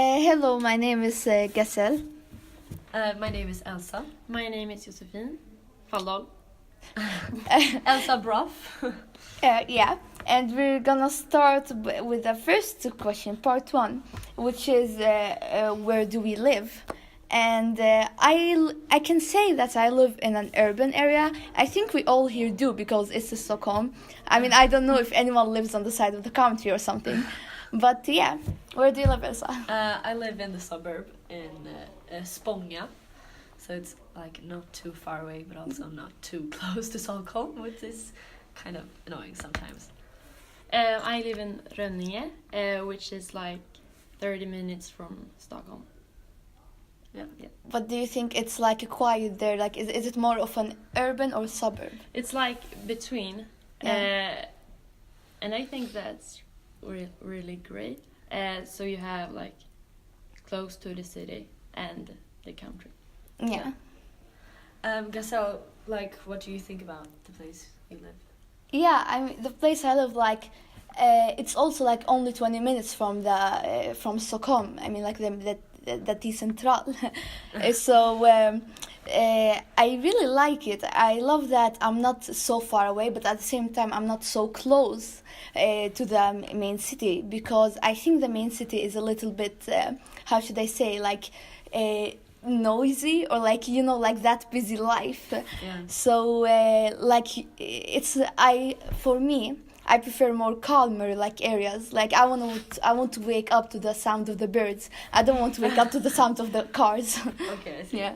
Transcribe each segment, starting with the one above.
Hello, my name is Gazelle. My name is Elsa. My name is Josefin Falldal. Elsa Broff. Yeah, and we're gonna start with the first question, part one, which is where do we live? And I can say that I live in an urban area. I think we all here do because it's Stockholm. I mean, I don't know if anyone lives on the side of the country or something, but yeah, where do you live, Elsa? I live in the suburb in Spånga, so it's like not too far away, but also not too close to Stockholm, which is kind of annoying sometimes. I live in Rönninge, which is like 30 minutes from Stockholm. Yeah. But do you think it's like quiet there? Like, is it more of an urban or suburb? It's like between, Yeah. and I think that's really great. So you have like close to the city and the country. Yeah. Gazelle, like, what do you think about the place you live? Yeah, I mean the place I live, like, it's also like only 20 minutes from the from Stockholm. I mean, like the central. So I really like it. I love that I'm not so far away, but at the same time I'm not so close to the main city, because I think the main city is a little bit how should I say, like noisy, or like, you know, like that busy life. Yeah. So like it's for me, I prefer more calmer like areas. Like I want to wake up to the sound of the birds. I don't want to wake up to the sound of the cars. Okay, I see. Yeah.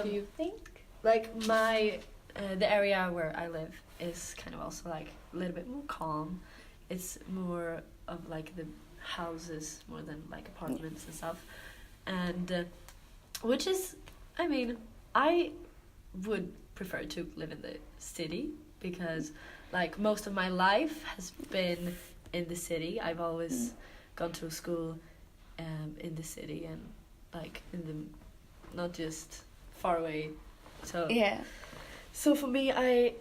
Do you think? Like the area where I live is kind of also like a little bit more calm. It's more of like the houses more than like apartments and stuff, and which is, I mean, I would prefer to live in the city because like most of my life has been in the city. I've always gone to school in the city, and like in the, not just far away. So Yeah. so for me, I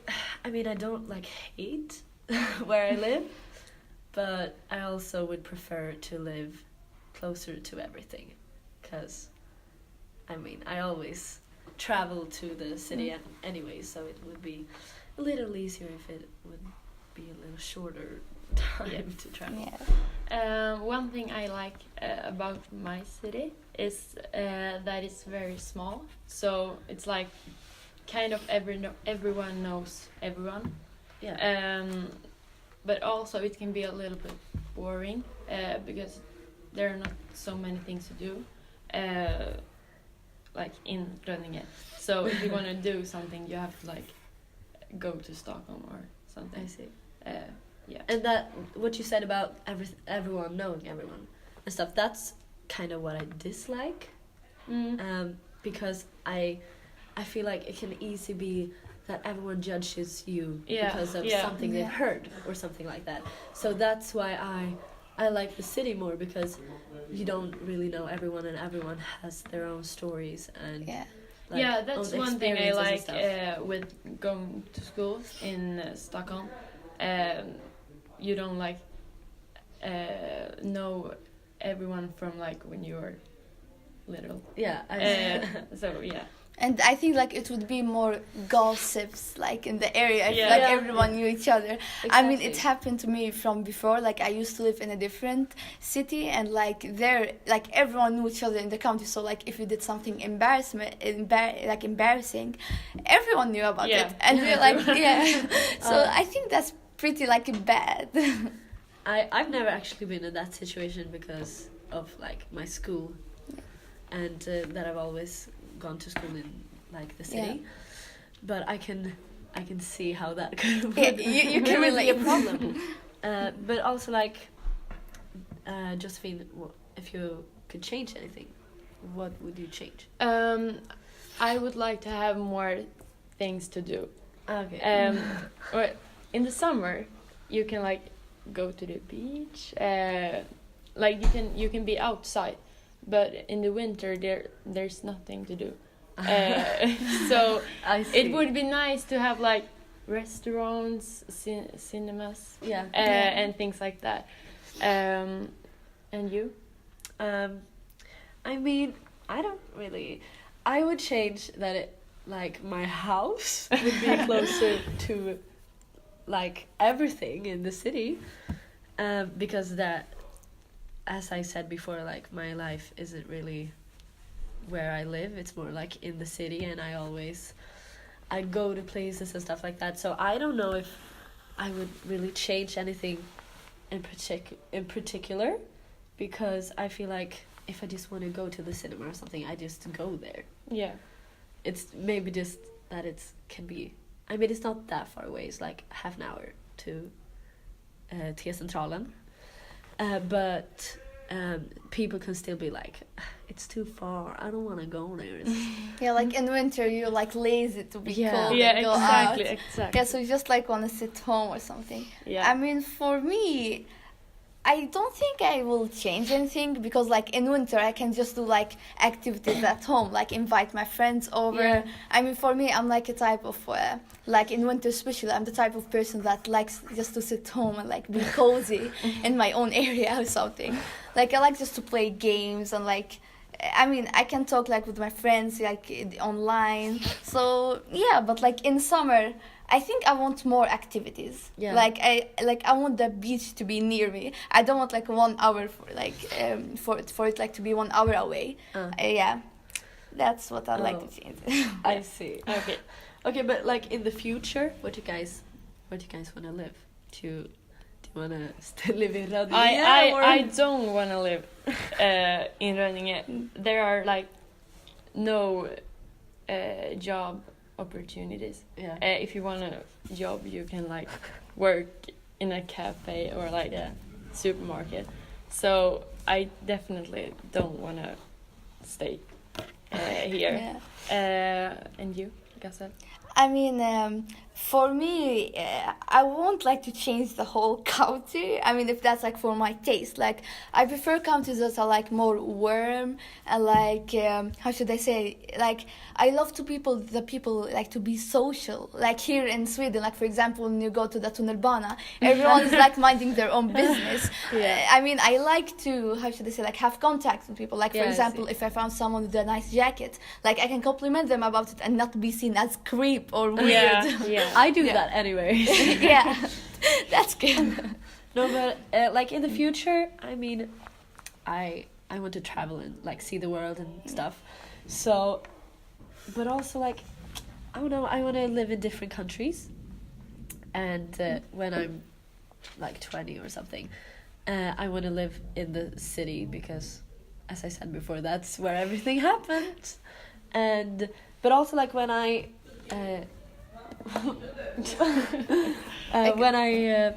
mean, I don't like hate where I live, but I also would prefer to live closer to everything, because I mean, I always travel to the city anyway, so it would be a little easier if it would be a little shorter time to travel. Yeah. One thing I like about my city is that it's very small. So it's like kind of everyone knows everyone. Yeah. But also it can be a little bit boring because there are not so many things to do. Like in Rönninge. So if you want to do something, you have to like go to Stockholm or something. I see. Yeah. And that what you said about everyone knowing everyone and stuff, that's kind of what I dislike. Because I feel like it can easily be that everyone judges you because of something they've heard or something like that. So that's why I like the city more, because you don't really know everyone, and everyone has their own stories and like, that's own one thing I experiences like and stuff. with going to school in Stockholm. You don't like know everyone from like when you were little. Yeah. So yeah. And I think like it would be more gossips like in the area. Yeah. Like Yeah. everyone knew each other. I mean, it Exactly. happened to me from before. Like I used to live in a different city, and like there, like everyone knew each other in the country. So like if you did something embarrassing, everyone knew about Yeah. it. And we're like, So I think that's pretty like bad. I've never actually been in that situation because of like my school, and that I've always gone to school in like the city. But I can see how that could you can really be a relate. problem. But also like Josephine, if you could change anything, what would you change? I would like to have more things to do. Okay. Or in the summer, you can like go to the beach. Like you can be outside, but in the winter there's nothing to do. So I see. it would be nice to have like restaurants, cinemas, Yeah. and things like that. And you? I mean, I don't really. I would change that it like my house would be closer to like everything in the city, because that, as I said before, like my life isn't really where I live. It's more like in the city, and I go to places and stuff like that. So I don't know if I would really change anything in particular, because I feel like if I just want to go to the cinema or something, I just go there. Yeah. It's maybe just that can be. I mean, it's not that far away. It's like half an hour to T-centralen, but people can still be like, it's too far. I don't want to go there. Yeah, like in winter you're like lazy to be cold Yeah, and go exactly, out. exactly. Yeah, so you just like want to sit home or something. Yeah. I mean, for me, I don't think I will change anything, because like in winter I can just do like activities at home, like invite my friends over. Yeah. I mean, for me, I'm like a type of like in winter especially, I'm the type of person that likes just to sit home and like be cozy in my own area or something. Like I like just to play games and like, I mean, I can talk like with my friends like online. So yeah, but like in summer, I think I want more activities. Yeah. Like I want the beach to be near me. I don't want like 1 hour for like for it like to be 1 hour away. Yeah, that's what I'd like to change. I see. Okay. Okay, but like in the future, where do you guys want to live? Do you want to still live in Rödinge? I don't want to live in Rödinge. There are like no job opportunities. Yeah. If you want a job, you can like work in a cafe or like a supermarket. So I definitely don't want to stay here. And you, Gazel? I mean, for me, I won't like to change the whole country. I mean, if that's like for my taste, like I prefer countries that are like more warm and like how should I say? Like I love the people like to be social. Like here in Sweden, like for example, when you go to the tunnelbana, everyone is like minding their own business. Yeah. I mean, I like to how should I say? Like have contact with people. Like for Yeah, I example, see. if I found someone with a nice jacket, like I can compliment them about it and not be seen as creep or weird. Yeah. I do Yeah. that anyway. Yeah, that's good. No, but like in the future, I mean, I want to travel and like see the world and stuff. So, but also like, I don't know. I want to live in different countries, and when I'm like 20 or something, I want to live in the city because, as I said before, that's where everything happens. And but also like when I. When I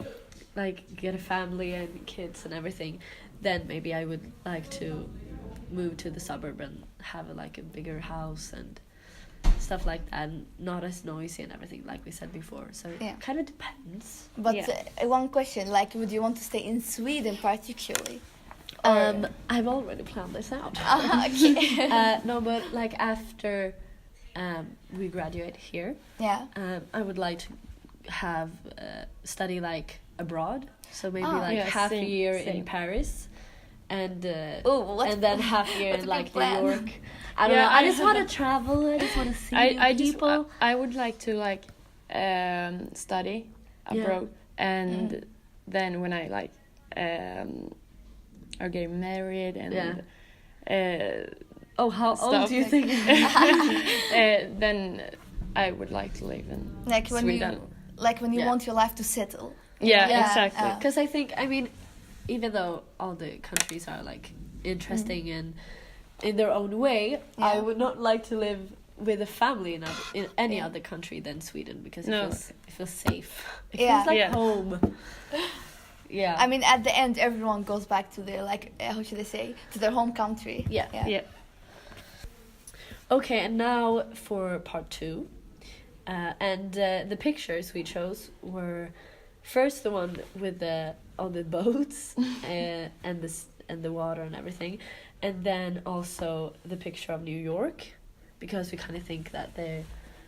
like get a family and kids and everything, then maybe I would like to move to the suburb and have like a bigger house and stuff like that, and not as noisy and everything like we said before. So Yeah. it kind of depends. But Yeah. one question, like, would you want to stay in Sweden particularly? I've already planned this out. Okay. No, but like after we graduate here, Yeah. I would like to have study like abroad. So maybe Oh. like Yeah, half a same, year in same. Paris, and Oh, what? and then half a year what in a like big plan. New York. I don't Yeah, know. I I just want to travel. I just want to see I just people. I would like to like study abroad, and then when I like are getting married and Oh, how old stuff. do you think? then I would like to live in Like when Sweden. you want your life to settle. Yeah, Yeah, exactly. Because I think, I mean, even though all the countries are like interesting and in their own way, I Yeah. would not like to live with a family in any Yeah. other country than Sweden, because No. it feels safe. It Yeah. feels like Yeah. home. Yeah. I mean, at the end, everyone goes back to their like how should I say, to their home country. Yeah. Yeah. Okay, and now for part 2. And the pictures we chose were first the one with all the boats and the water and everything, and then also the picture of New York, because we kind of think that they're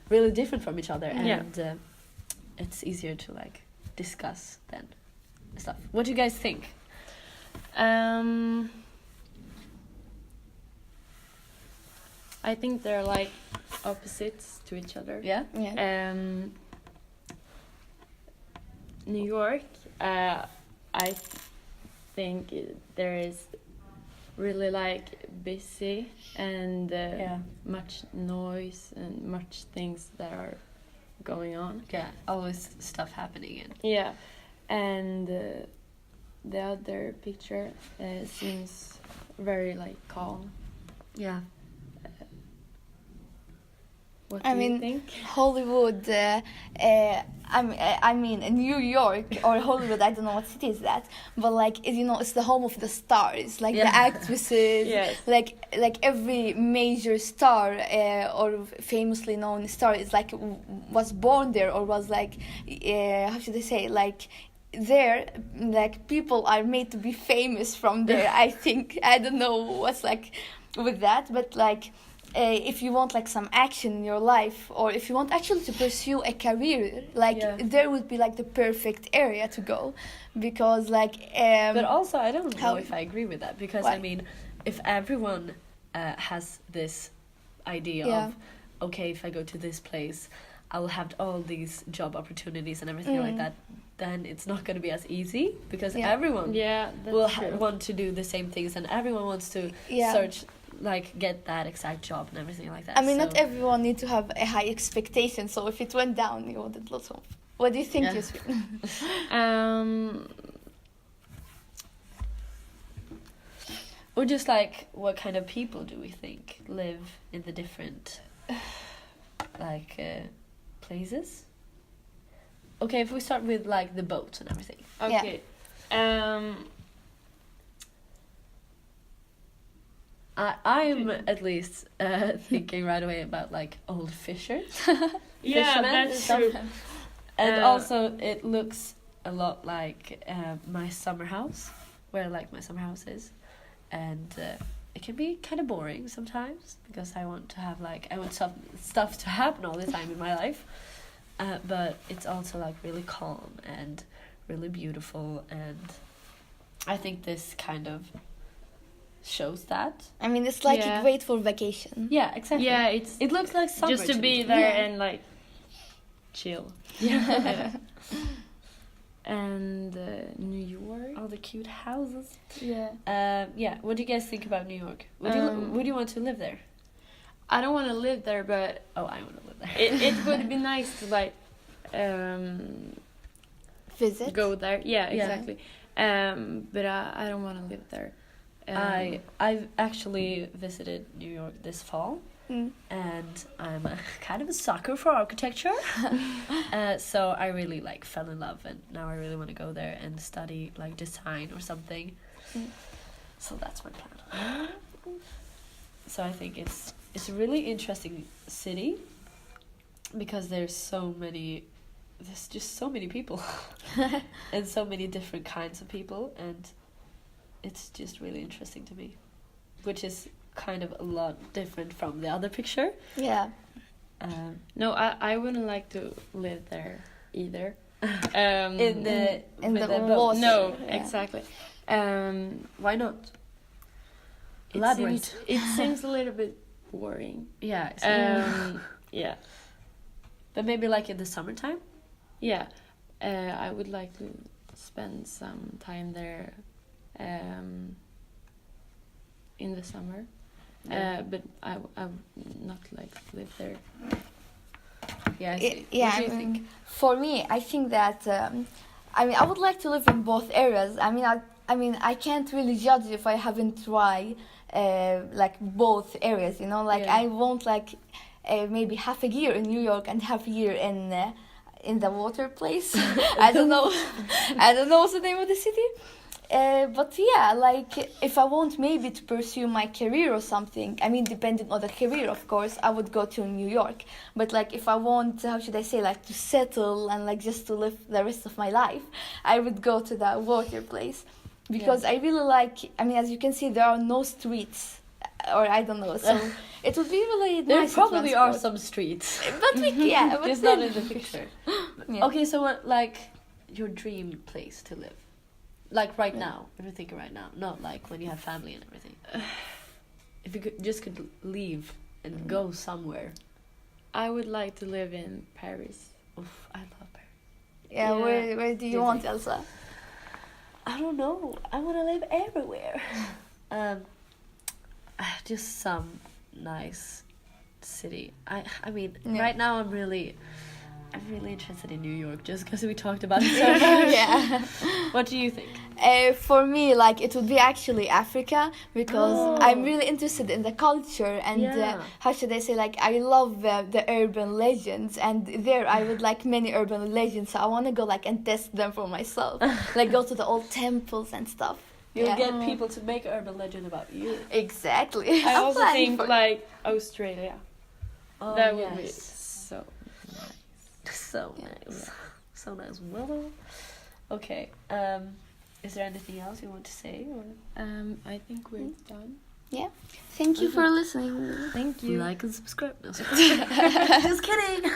really different from each other, Yeah. and it's easier to like discuss than stuff. What do you guys think? I think they're like opposites to each other. Yeah. Yeah. New York, I think there is really like busy and much noise and much things that are going on. Yeah. Always stuff happening. And Yeah, and the other picture seems very like calm. yeah. What I do you mean, think? Hollywood, I mean, New York or Hollywood, I don't know what city is that, but like, you know, it's the home of the stars, like the Yeah. actresses, Yes. like every major star or famously known star is like was born there or was like, how should I say, like there, like people are made to be famous from there. I think I don't know what's like with that, but like. If you want like some action in your life or if you want actually to pursue a career like Yeah. there would be like the perfect area to go because like But also, I don't know how- if I agree with that because Why? I mean, if everyone has this idea Yeah. of, okay, if I go to this place, I will have all these job opportunities and everything like that, then it's not going to be as easy because Yeah. everyone Yeah, that's will true. want to do the same things and everyone wants to Yeah. search, like, get that exact job and everything like that. I mean so, not everyone need to have a high expectation so if it went down you wouldn't lose hope. What do you think, Yeah. Yasmin? Or just like, what kind of people do we think live in the different, like, places? Okay, if we start with like the boats and everything. Okay. I'm at least thinking right away about like old fishers. Yeah, Fishermen and that's stuff. true. And Uh, also it looks a lot like my summer house, where like my summer house is. And it can be kind of boring sometimes because I want to have like, I want stuff to happen all the time in my life. But it's also like really calm and really beautiful, and I think this kind of shows that. I mean it's like Yeah. great for vacation. Yeah, exactly. Yeah, it's It looks like summer just to me. be there Yeah. and like chill. Yeah. And New York. All the cute houses. Yeah. Yeah. What do you guys think about New York? Um, Would you want to live there? I don't want to live there, but Oh, I want to live there. it would be nice to like Visit. go there. Yeah, Yeah. exactly. But I don't want to live there. I've actually visited New York this fall, Mm. and I'm kind of a sucker for architecture. So I really like fell in love, and now I really want to go there and study like design or something. Mm. So that's my plan. So I think it's a really interesting city because there's just so many people and so many different kinds of people, and it's just really interesting to me, which is kind of a lot different from the other picture. Yeah. No, I wouldn't like to live there either. In the in with the boat. water. No, Yeah. exactly. Why not? It Elaborate. seems a little bit boring. Yeah. Yeah, But maybe like in the summertime. yeah. I would like to spend some time there in the summer. Yeah. But I would not like to live there. Yeah. I Yeah, see. yeah, What do you I think? mean, for me, I think that I mean I would like to live in both areas. I mean I can't really judge if I haven't tried like both areas. You know, like Yeah. I won't like maybe half a year in New York and half a year in the water place. I don't know. I don't know what's the name of the city. But yeah, like if I want maybe to pursue my career or something, I mean, depending on the career, of course, I would go to New York. But like if I want, how should I say, like to settle and like just to live the rest of my life, I would go to that water place because I really like. I mean, as you can see, there are no streets, or I don't know. So it would be really There nice. to probably are transport. some streets. But yeah, but Just not then- in the picture. Yeah. Okay, so what, like, your dream place to live? Like right Yeah. now, if you're thinking right now, not like when you have family and everything. If you could leave and go somewhere. I would like to live in Paris. Oof, I love Paris. Yeah, Yeah. where do you Disney. want, Elsa? I don't know. I want to live everywhere. Just some nice city. I mean, Yeah. right now I'm really interested in New York just because we talked about it so much. Yeah. What do you think? For me, like, it would be actually Africa, because Oh. I'm really interested in the culture and Yeah. how should I say, like, I love the urban legends, and there I would like many urban legends, so I want to go like and test them for myself, like go to the old temples and stuff. You'll Yeah. get people to make urban legend about you. Exactly. I I'm also planning think for- like Australia. Oh, That would be yes. so nice. So Yeah. nice. So nice. Well, okay. Is there anything else you want to say? Or I think we're done. Thank you for listening. Thank you. like and subscribe. No, Just kidding.